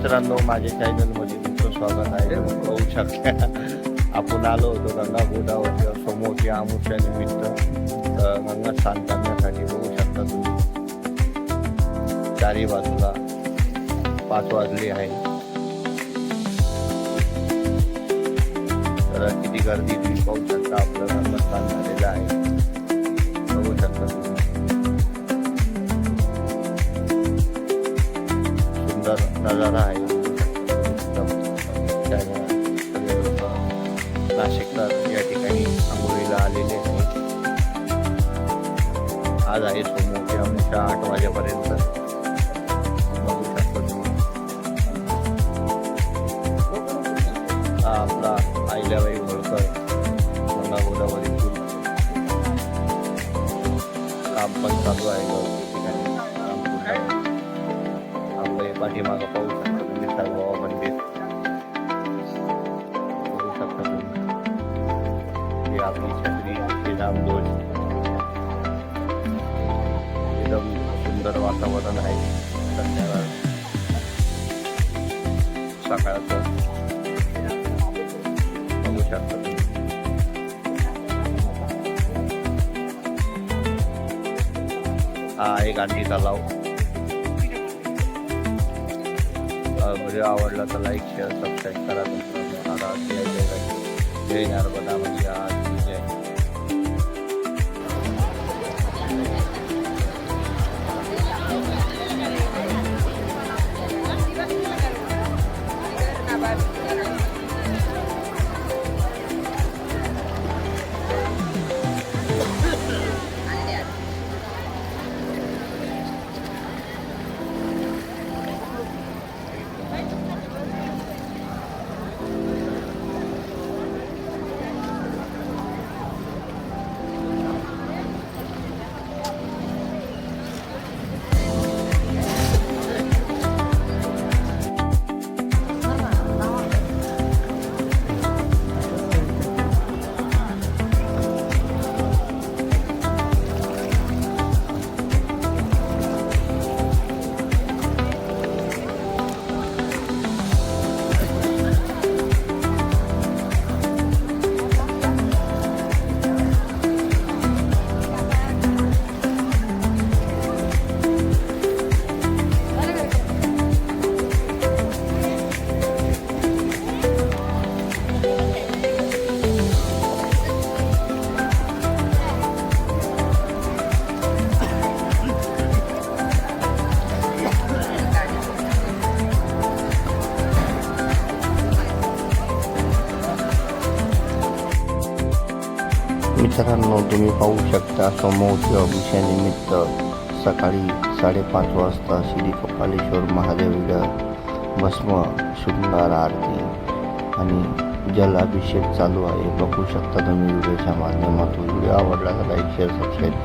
मित्रांनो, माझ्या चॅनलमध्ये तुमचं स्वागत आहे. बघू शकता आपण आलो होतो गंगा गोदावरी समोरची आमुष्या निमित्त गंगा स्नान करण्यासाठी. बघू शकता तुम्ही चारी बाजूला 5 वाजले आहे. तर किती गर्दी तुम्ही पाहू शकता. आपलं गंगा स्नान झालेलं आहे. बघू शकता तुम्ही सुंदर नजारा आहे. नाशिककर या ठिकाणी आंघोळीला आलेले आहेत. आज आहे सोमवारची आमच्या 8 वाजेपर्यंत. बघू शकता तुम्ही हा आपला अहिल्याबाई होळकर गंगा गोदावरी पूल काम पण चालू आहे. ठिकाणी काम पूर्ण आपलं हे पाठीमागं पाहू शकता तुम्ही साईबाबा मंदिर. बघू शकता तुम्ही ही आपली छत्री श्रीरामध्वज. एकदम सुंदर वातावरण आहे. संध्याकाळ सकाळचं बघू शकता तुम्ही. हा आहे गांधी तलाव. व्हिडिओ आवडला तर लाईक शेअर सबस्क्राईब करा. जय नर्मदा म्हणजे आज जय. मित्रांनो, तुम्ही पाहू शकता समोरच्या अभिषेकानिमित्त सकाळी 5:30 वाजता श्री कपालेश्वर महादेवाला भस्म शृंगार आरती आणि जलाभिषेक चालू आहे. बघू शकता तुम्ही व्हिडिओच्या माध्यमातून. व्हिडिओ आवडला तर लाईक शेअर सबस्क्राईब